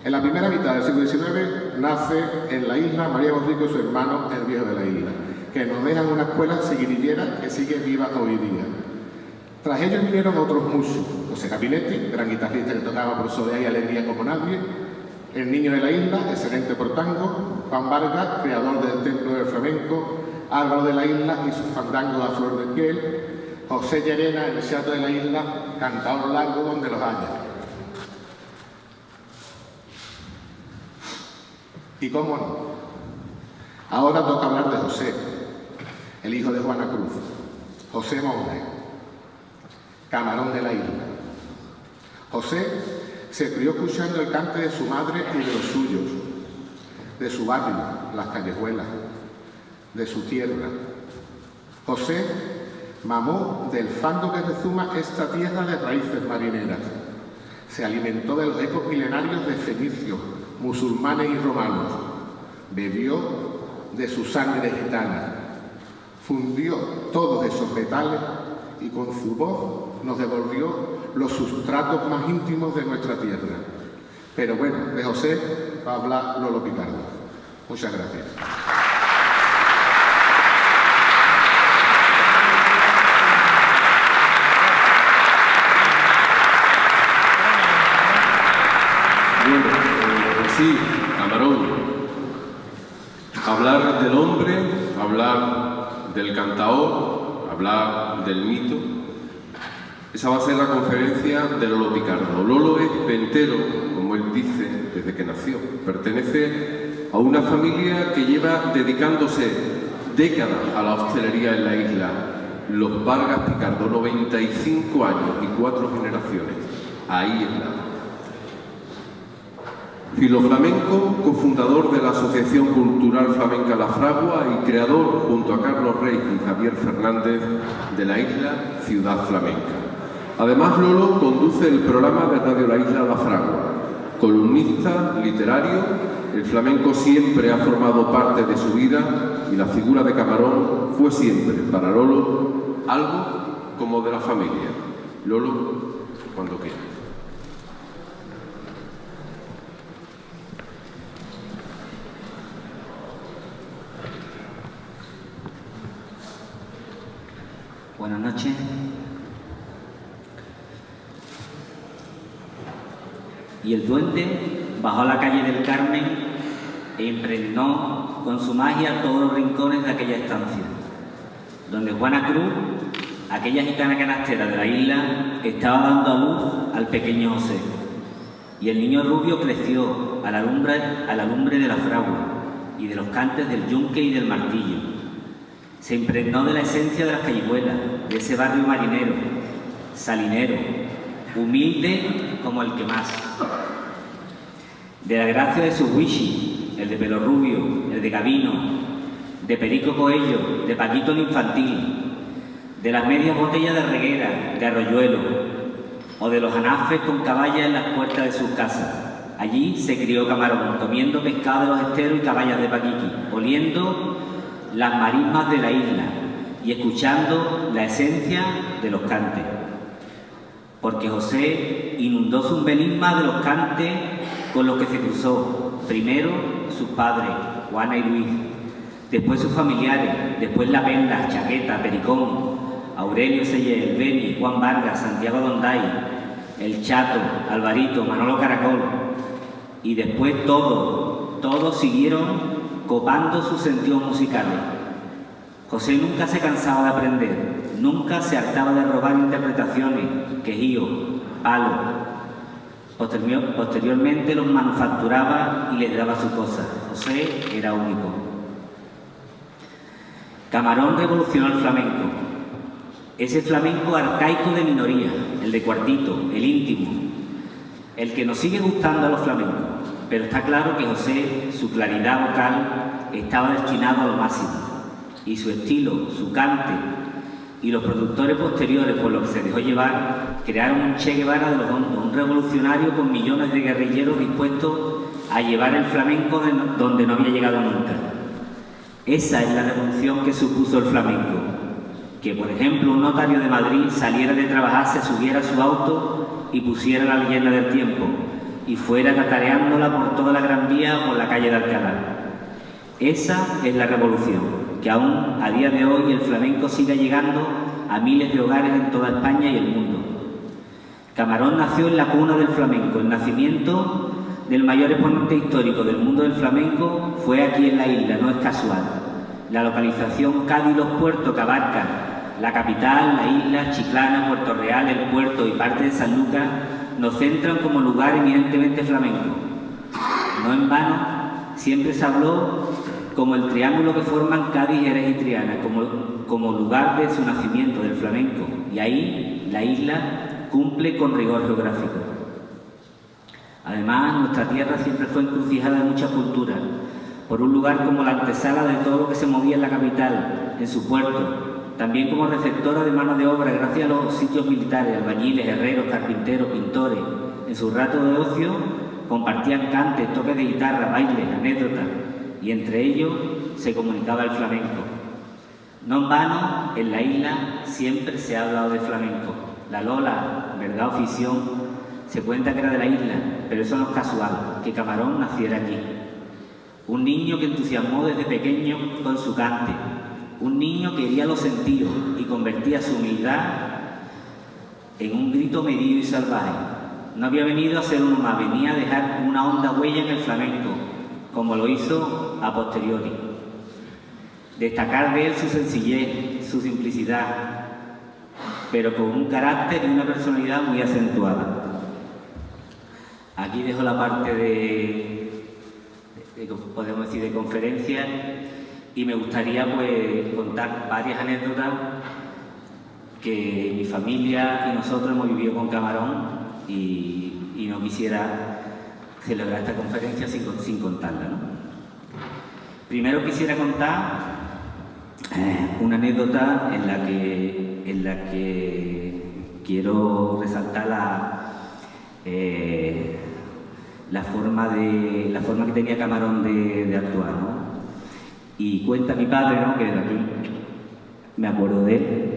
en la primera mitad del siglo XIX, nace en la isla María Borrico y su hermano, el viejo de la isla, que nos dejan una escuela seguidillera que sigue viva hoy día. Tras ellos vinieron otros muchos: José Capinetti, gran guitarrista que tocaba por soledad y alegría como nadie; el niño de la isla, excelente por tango; Juan Vargas, creador del templo del flamenco; Álvaro de la isla y sus fandangos a flor de piel; José Llerena, el chato de la isla, cantador largo donde los haya. Y cómo no, ahora toca hablar de José, el hijo de Juana Cruz, José Monge, camarón de la isla. José se crió escuchando el cante de su madre y de los suyos, de su barrio, las callejuelas, de su tierra. José mamó del fango que rezuma esta tierra de raíces marineras. Se alimentó de los ecos milenarios de fenicios, musulmanes y romanos. Bebió de su sangre gitana. Fundió todos esos metales y con su voz nos devolvió los sustratos más íntimos de nuestra tierra. Pero bueno, de José va a hablar Lolo Picardo. Muchas gracias. Bueno, sí, Camarón. Hablar del hombre, hablar del cantaor, hablar del mito. Esa va a ser la conferencia de Lolo Picardo. Lolo es ventero, como él dice, desde que nació. Pertenece a una familia que lleva dedicándose décadas a la hostelería en la isla. Los Vargas Picardo, 95 años y 4 generaciones. Ahí está. Filoflamenco, cofundador de la Asociación Cultural Flamenca La Fragua y creador, junto a Carlos Rey y Javier Fernández, de la isla Ciudad Flamenca. Además, Lolo conduce el programa de Radio La Isla La Fragua. Columnista, literario, el flamenco siempre ha formado parte de su vida y la figura de Camarón fue siempre, para Lolo, algo como de la familia. Lolo, cuando quiera. Buenas noches. Y el duende bajó a la calle del Carmen e impregnó con su magia todos los rincones de aquella estancia, donde Juana Cruz, aquella gitana canastera de la isla, estaba dando a luz al pequeño José. Y el niño rubio creció a la lumbre de la fragua y de los cantes del yunque y del martillo. Se impregnó de la esencia de las callejuelas, de ese barrio marinero, salinero, humilde como el que más. De la gracia de su Wishi, el de pelo rubio, el de Gabino, de Perico Coello, de Paquito el infantil, de las medias botellas de reguera, de arroyuelo, o de los anafes con caballas en las puertas de sus casas. Allí se crió Camarón, comiendo pescado de los esteros y caballas de Paquiqui, oliendo las marismas de la isla y escuchando la esencia de los cantes. Porque José inundó sus melismas de los cantes con los que se cruzó. Primero sus padres, Juana y Luis, después sus familiares, después La Perla, Chaqueta, Pericón, Aurelio Sellé, Beni, Juan Vargas, Santiago Donday, El Chato, Alvarito, Manolo Caracol, y después todos siguieron copando sus sentidos musicales. José nunca se cansaba de aprender, nunca se hartaba de robar interpretaciones, quejíos, palos. Posteriormente los manufacturaba y les daba su cosa. José era único. Camarón revolucionó el flamenco. Ese flamenco arcaico de minoría, el de cuartito, el íntimo, el que nos sigue gustando a los flamencos. Pero está claro que José, su claridad vocal, estaba destinado a lo máximo. Y su estilo, su cante y los productores posteriores por los que se dejó llevar, crearon un Che Guevara de los hondos, un revolucionario con millones de guerrilleros dispuestos a llevar el flamenco donde no había llegado nunca. Esa es la revolución que supuso el flamenco. Que, por ejemplo, un notario de Madrid saliera de trabajar, se subiera a su auto y pusiera la leyenda del tiempo. y fuera tatareándola por toda la Gran Vía o por la calle de Alcalá. Esa es la revolución, que aún a día de hoy el flamenco sigue llegando a miles de hogares en toda España y el mundo. Camarón nació en la cuna del flamenco. El nacimiento del mayor exponente histórico del mundo del flamenco fue aquí en la isla, no es casual. La localización Cádiz-Los Puertos, que abarca la capital, la isla, Chiclana, Puerto Real, el puerto y parte de San Lucas, nos centran como lugar eminentemente flamenco. No en vano, siempre se habló como el triángulo que forman Cádiz, Jerez y Triana, como lugar de su nacimiento del flamenco. Y ahí la isla cumple con rigor geográfico. Además, nuestra tierra siempre fue encrucijada de muchas culturas, por un lugar como la antesala de todo lo que se movía en la capital, en su puerto, también como receptora de mano de obra gracias a los sitios militares, albañiles, herreros, carpinteros, pintores. En su rato de ocio compartían cantes, toques de guitarra, bailes, anécdotas, y entre ellos se comunicaba el flamenco. No en vano, en la isla siempre se ha hablado de flamenco. La Lola, verdad o ficción, se cuenta que era de la isla, pero eso no es casual, que Camarón naciera allí. Un niño que entusiasmó desde pequeño con su cante, un niño que hería los sentidos y convertía su humildad en un grito medido y salvaje. No había venido a ser uno más, venía a dejar una honda huella en el flamenco, como lo hizo a posteriori. Destacar de él su sencillez, su simplicidad, pero con un carácter y una personalidad muy acentuada. Aquí dejo la parte podemos decir, de conferencia, y me gustaría pues contar varias anécdotas que mi familia y nosotros hemos vivido con Camarón y no quisiera celebrar esta conferencia sin contarla, ¿no? Primero quisiera contar una anécdota en la que quiero resaltar la forma que tenía Camarón de actuar, ¿no? Y cuenta mi padre, ¿no?, que de aquí me acuerdo de él,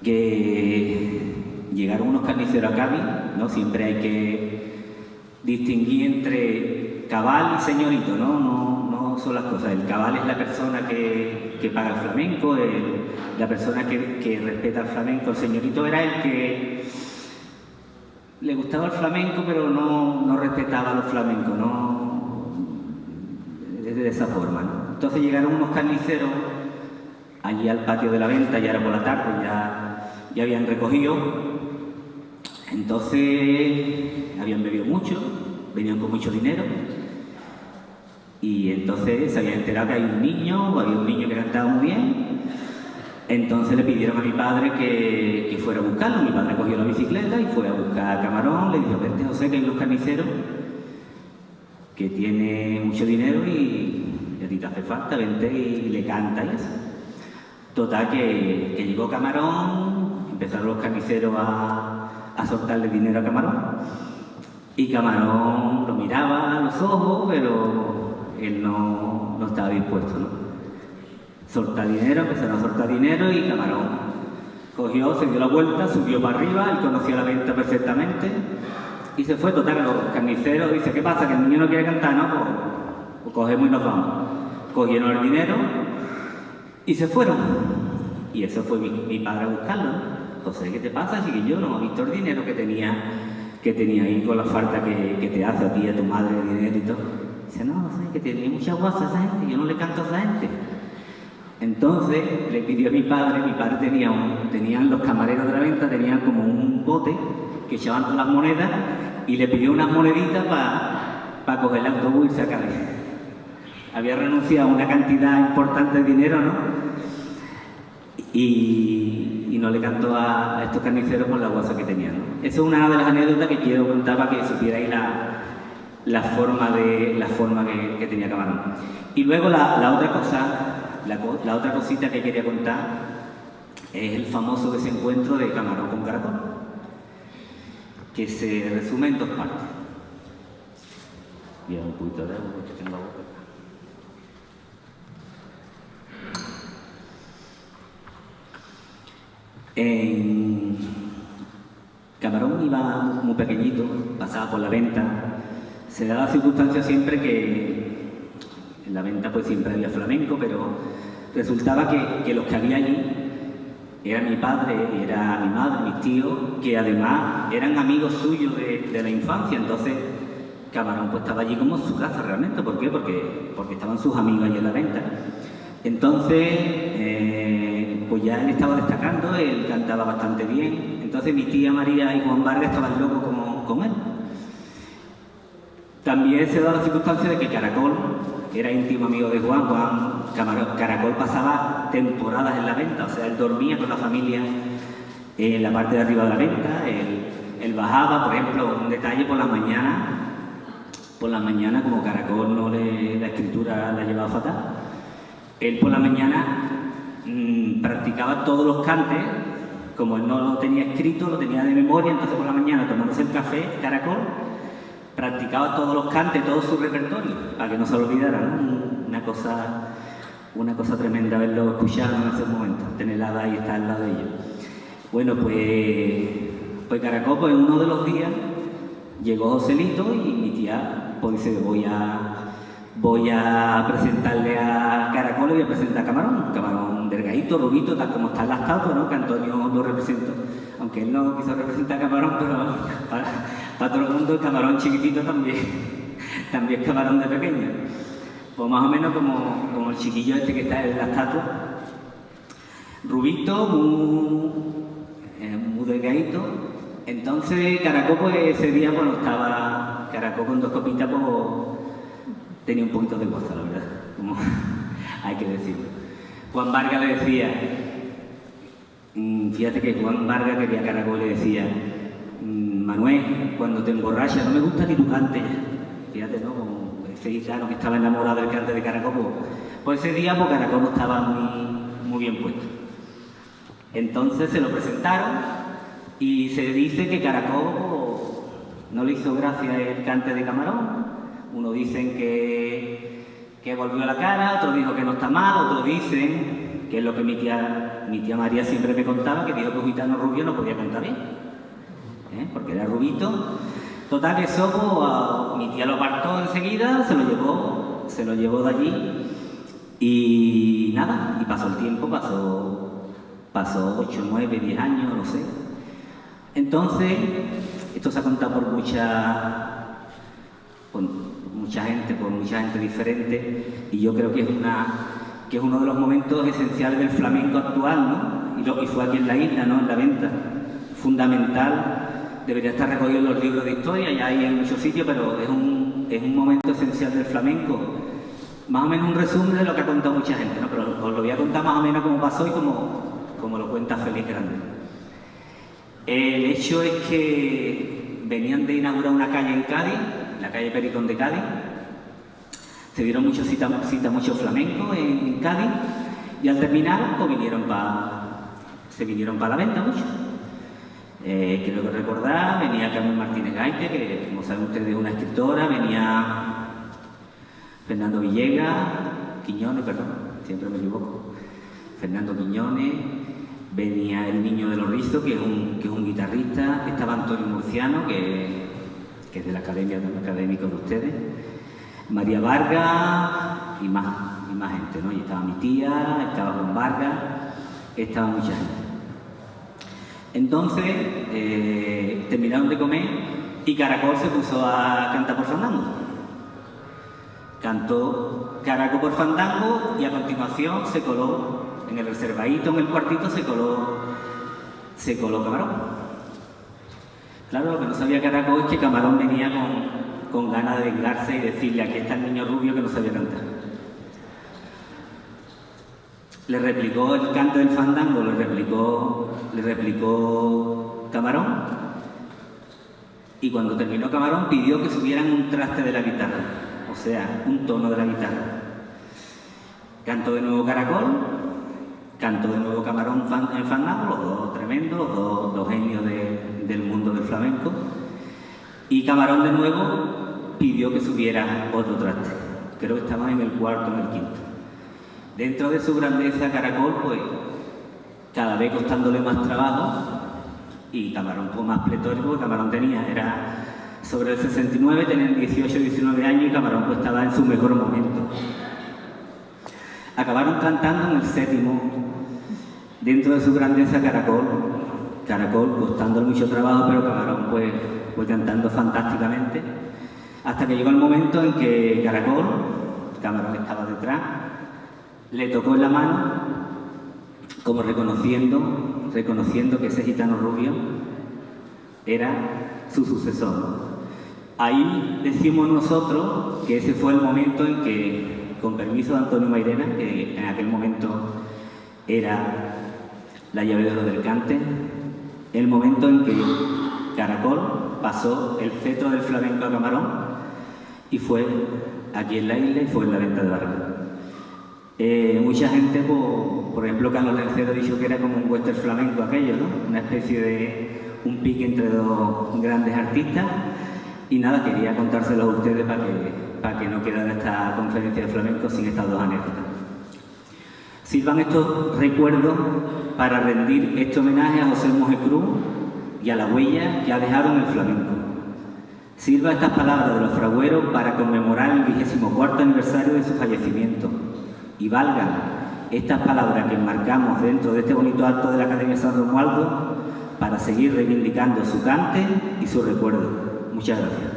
que llegaron unos carniceros a Cádiz, ¿no? Siempre hay que distinguir entre cabal y señorito, ¿no? No son las cosas. El cabal es la persona que paga el flamenco, la persona que respeta el flamenco. El señorito era el que le gustaba el flamenco, pero no respetaba a los flamencos, no de esa forma, ¿no? Entonces llegaron unos carniceros allí al patio de la venta, ya era por la tarde, ya habían recogido. Entonces habían bebido mucho, venían con mucho dinero, y entonces se habían enterado que había un niño que cantaba muy bien. Entonces le pidieron a mi padre que fuera a buscarlo. Mi padre cogió la bicicleta y fue a buscar a Camarón. Le dijo: vente, José, que hay unos carniceros que tiene mucho dinero y a ti te hace falta, vente y le canta y eso. Total, que llegó Camarón, empezaron los carniceros a soltarle dinero a Camarón, y Camarón lo miraba a los ojos, pero él no estaba dispuesto, ¿no? Empezaron a soltar dinero, y Camarón cogió, se dio la vuelta, subió para arriba, él conocía la venta perfectamente y se fue. Total, los carniceros dicen: ¿qué pasa? ¿Que el niño no quiere cantar? No, pues cogemos y nos vamos. Cogieron el dinero y se fueron. Y eso fue mi padre a buscarlo, ¿no? José, ¿qué te pasa? Así que yo no he visto el dinero que tenía ahí, con la falta que te hace a ti y a tu madre el dinero y todo. Dice: no sé, que tenía mucha guasa esa gente, yo no le canto a esa gente. Entonces le pidió a mi padre tenían los camareros de la venta, tenían como un bote que echaban todas las monedas, y le pidió unas moneditas para coger el autobús y sacarle. Había renunciado a una cantidad importante de dinero, ¿no? Y no le cantó a estos carniceros por la guasa que tenían, ¿no? Esa es una de las anécdotas que quiero contar para que supierais la forma que tenía Camarón. Y luego la otra cosa. La otra cosita que quería contar es el famoso desencuentro de Camarón con Caracol, que se resume en dos partes. Voy a un poquito de agua porque tengo la boca. Camarón Camarón iba muy pequeñito, pasaba por la venta. Se da la circunstancia siempre que en la venta pues siempre había flamenco, pero resultaba que los que había allí era mi padre, era mi madre, mis tíos, que además eran amigos suyos de la infancia. Entonces Camarón pues estaba allí como en su casa realmente. ¿Por qué? Porque estaban sus amigos allí en la venta. Entonces pues ya él estaba destacando, él cantaba bastante bien. Entonces mi tía María y Juan Vargas estaban locos con él. También se da la circunstancia de que Caracol era íntimo amigo de Juan. Caracol pasaba temporadas en la venta, o sea, él dormía con la familia en la parte de arriba de la venta, él bajaba, por ejemplo, un detalle por la mañana, como Caracol la escritura la llevaba fatal, él por la mañana practicaba todos los cantes, como él no lo tenía escrito, lo tenía de memoria, entonces por la mañana tomándose el café, Caracol practicaba todos los cantes, todo su repertorio, para que no se lo olvidara, ¿no? Una cosa tremenda verlo escuchado en esos momentos, tenerla ahí y estar al lado de ellos. Bueno, pues Caracol, pues uno de los días llegó Joselito y mi tía pues dice, voy a presentarle a Caracol y voy a presentar a Camarón delgadito, rubito, tal como está en la estatua, ¿no? Que Antonio lo representó, aunque él no quiso representar a Camarón, pero para todo el mundo el Camarón chiquitito también es Camarón de pequeño. Pues más o menos como el chiquillo este que está en la estatua, rubito, muy delgadito. Entonces Caracol pues ese día, bueno, estaba Caracol con 2 copitas, pues tenía un poquito de goza, la verdad, como hay que decirlo. Juan Vargas le decía, fíjate que Juan Vargas quería a Caracol y le decía, Manuel, cuando te emborrachas, no me gusta que tú cantes. Fíjate, ¿no? Como ese gitano que estaba enamorado del cante de Caracol, pues ese día pues Caracol no estaba muy bien puesto. Entonces se lo presentaron y se dice que Caracol no le hizo gracia el cante de Camarón. Uno dicen que volvió la cara, otro dijo que no está mal, otro dicen que es lo que mi tía María siempre me contaba, que dijo que un gitano rubio no podía cantar bien, porque era rubito. Total que eso, mi tía lo apartó enseguida, se lo llevó de allí y nada, y pasó el tiempo, pasó 8, 9, 10 años, no sé. Entonces, esto se ha contado por mucha gente diferente, y yo creo que es uno de los momentos esenciales del flamenco actual, ¿no? Y fue aquí en la isla, ¿no? En la venta, fundamental. Debería estar recogido en los libros de historia, ya hay en muchos sitios, pero es un momento esencial del flamenco. Más o menos un resumen de lo que ha contado mucha gente, ¿no? Pero os lo voy a contar más o menos cómo pasó y como lo cuenta Félix Grande. El hecho es que venían de inaugurar una calle en Cádiz, la calle Pericón de Cádiz. Se dieron muchos citas mucho flamenco en Cádiz, y al terminar pues se vinieron para la venta mucho. Creo que recordar, venía Carmen Martínez Gaite, que como saben ustedes es una escritora, venía Fernando Villegas, Quiñones, perdón, siempre me equivoco, Fernando Quiñones, venía el Niño de los Rizos, que es un guitarrista, estaba Antonio Murciano, que es de la academia, de los académicos de ustedes, María Vargas y más gente, ¿no? Y estaba mi tía, estaba Juan Vargas, estaba mucha gente. Entonces, terminaron de comer y Caracol se puso a cantar por fandango. Cantó Caracol por fandango y a continuación se coló en el reservadito, en el cuartito, se coló Camarón. Claro, lo que no sabía Caracol es que Camarón venía con ganas de vengarse y decirle: aquí está el niño rubio que no sabía cantar. Le replicó el cante del fandango, le replicó Camarón, y cuando terminó Camarón pidió que subieran un traste de la guitarra, o sea, un tono de la guitarra. Cantó de nuevo Caracol, cantó de nuevo Camarón en fandango, los dos tremendos, los dos genios del mundo del flamenco, y Camarón de nuevo pidió que subiera otro traste. Creo que estaba en el cuarto o en el quinto. Dentro de su grandeza, Caracol, pues, cada vez costándole más trabajo, y Camarón pues más pletórico, Camarón era sobre el 69, tenían 18 o 19 años y Camarón pues estaba en su mejor momento. Acabaron cantando en el 7º, dentro de su grandeza Caracol costándole mucho trabajo, pero Camarón pues fue cantando fantásticamente, hasta que llegó el momento en que Camarón estaba detrás, le tocó en la mano, como reconociendo que ese gitano rubio era su sucesor. Ahí decimos nosotros que ese fue el momento en que, con permiso de Antonio Mairena, que en aquel momento era la llave de oro del cante, el momento en que Caracol pasó el cetro del flamenco a Camarón y fue aquí en la isla y fue en la venta de Barrio. Mucha gente, por ejemplo, Carlos Lencero ha dicho que era como un western flamenco aquello, ¿no? Una especie de un pique entre dos grandes artistas. Y nada, quería contárselo a ustedes para que no quedara esta conferencia de flamenco sin estas dos anécdotas. Sirvan estos recuerdos para rendir este homenaje a José Mujer Cruz y a la huella que ha dejado en el flamenco. Sirva estas palabras de los fragüeros para conmemorar el 24º aniversario de su fallecimiento. Y valgan estas palabras que enmarcamos dentro de este bonito acto de la Academia San Romualdo para seguir reivindicando su cante y su recuerdo. Muchas gracias.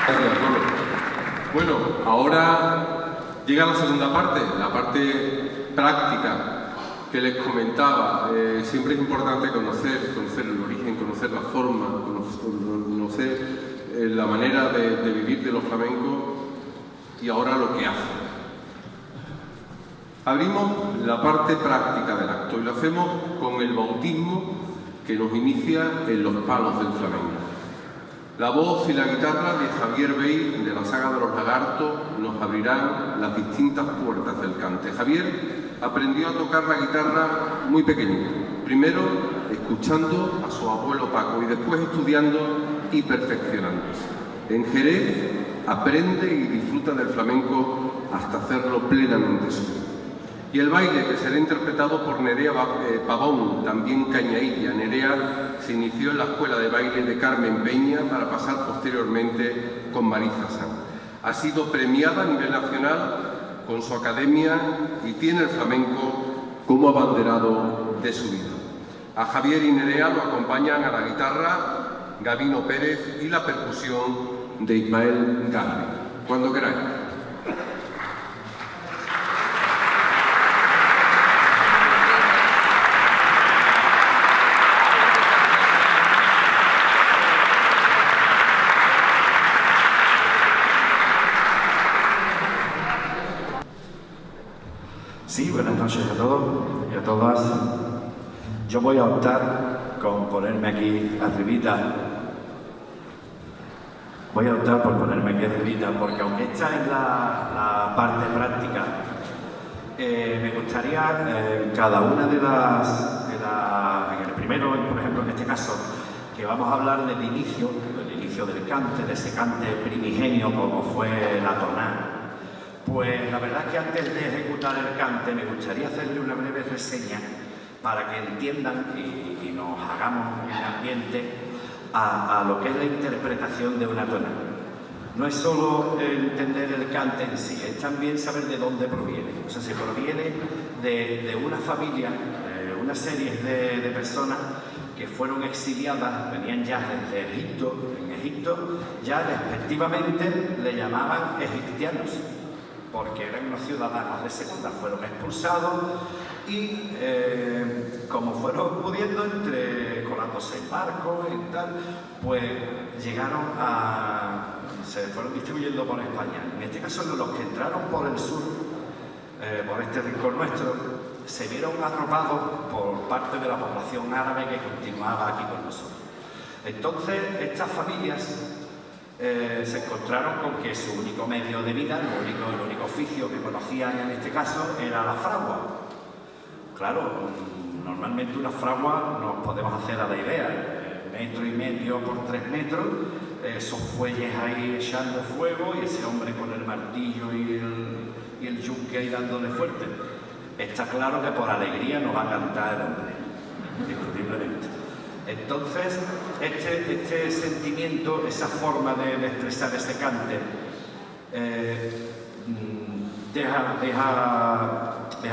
Gracias, Lolo. Bueno, ahora llega la segunda parte, la parte práctica que les comentaba. Siempre es importante conocer el origen, conocer la forma, conocer la manera de vivir de los flamencos y ahora lo que hacen. Abrimos la parte práctica del acto y lo hacemos con el bautismo que nos inicia en los palos del flamenco. La voz y la guitarra de Javier Bey, de la saga de los Lagartos, nos abrirán las distintas puertas del cante. Javier aprendió a tocar la guitarra muy pequeñito, primero escuchando a su abuelo Paco y después estudiando y perfeccionándose. En Jerez aprende y disfruta del flamenco hasta hacerlo plenamente suyo. Y el baile, que será interpretado por Nerea Pavón, también cañailla. Nerea se inició en la escuela de baile de Carmen Peña para pasar posteriormente con Marisa San. Ha sido premiada a nivel nacional con su academia y tiene el flamenco como abanderado de su vida. A Javier y Nerea lo acompañan a la guitarra Gabino Pérez y la percusión de Ismael Garri. Cuando queráis. Sí, buenas noches a todos y a todas. Yo voy a optar con ponerme aquí arribita. Voy a optar por ponerme aquí arribita porque aunque esta es la parte práctica, me gustaría cada una de las en el primero, por ejemplo, en este caso, que vamos a hablar del inicio del cante, de ese cante primigenio como fue la tonada. Pues la verdad es que antes de ejecutar el cante me gustaría hacerle una breve reseña para que entiendan y nos hagamos en ambiente a lo que es la interpretación de una tonada. No es solo entender el cante en sí, es también saber de dónde proviene. O sea, se proviene de una familia, una serie de personas que fueron exiliadas, venían ya desde Egipto. En Egipto ya respectivamente le llamaban egipcianos, porque eran unos ciudadanos de segunda, fueron expulsados y como fueron pudiendo colándose en barcos y tal, pues se fueron distribuyendo por España. En este caso los que entraron por el sur, por este rincón nuestro, se vieron arropados por parte de la población árabe que continuaba aquí con nosotros. Entonces estas familias se encontraron con que su único medio de vida, el único oficio que conocían en este caso era la fragua. Claro, normalmente una fragua nos podemos hacer a la idea, 1,5 metros por 3 metros, esos fuelles ahí echando fuego y ese hombre con el martillo y y el yunque ahí dándole fuerte. Está claro que por alegría no va a cantar el hombre, indiscutiblemente. Entonces, este sentimiento, esa forma de expresar ese cante, deja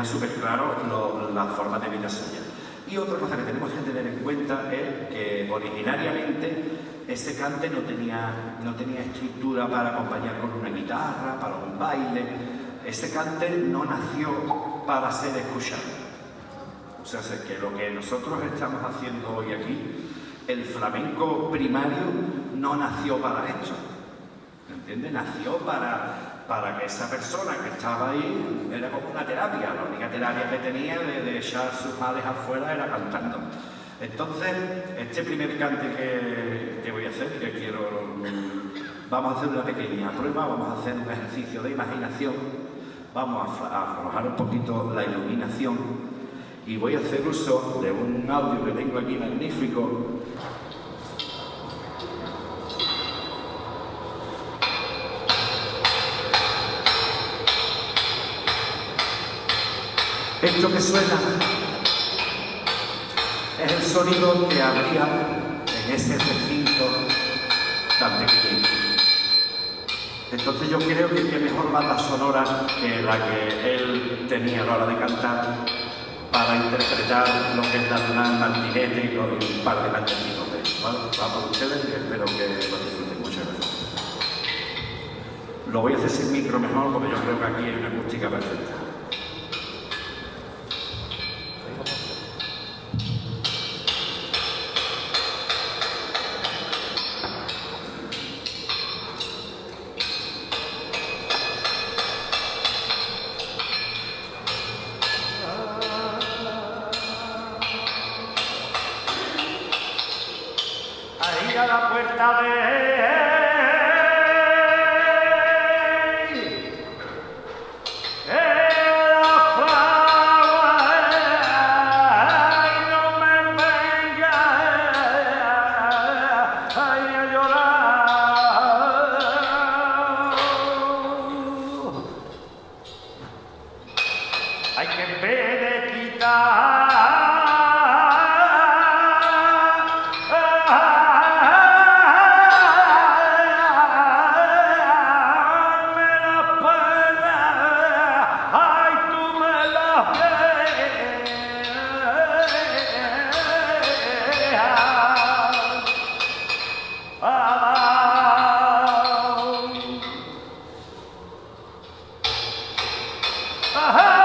súper claro la forma de vida suya. Y otra cosa que tenemos que tener en cuenta es que originariamente ese cante no tenía estructura para acompañar con una guitarra, para un baile. Ese cante no nació para ser escuchado. O sea, que lo que nosotros estamos haciendo hoy aquí, el flamenco primario no nació para esto. ¿Entiendes? Nació para que esa persona que estaba ahí era como una terapia. La única terapia que tenía de echar sus males afuera era cantando. Entonces, este primer cante que voy a hacer, vamos a hacer una pequeña prueba, vamos a hacer un ejercicio de imaginación, vamos a aflojar un poquito la iluminación y voy a hacer uso de un audio que tengo aquí magnífico. Esto que suena es el sonido que habría en ese recinto tan pequeño. Entonces yo creo que qué mejor banda sonora que la que él tenía a la hora de cantar para interpretar lo que es Natural Martinete y un par de cantecitos de ellos, ¿vale? Va por ustedes y espero que lo disfruten. Muchas gracias. Lo voy a hacer sin micro mejor porque yo creo que aquí hay una acústica perfecta. Ahí a la puerta de la fragua, y no me venga a llorar. Hay que en vez de quitar Aha!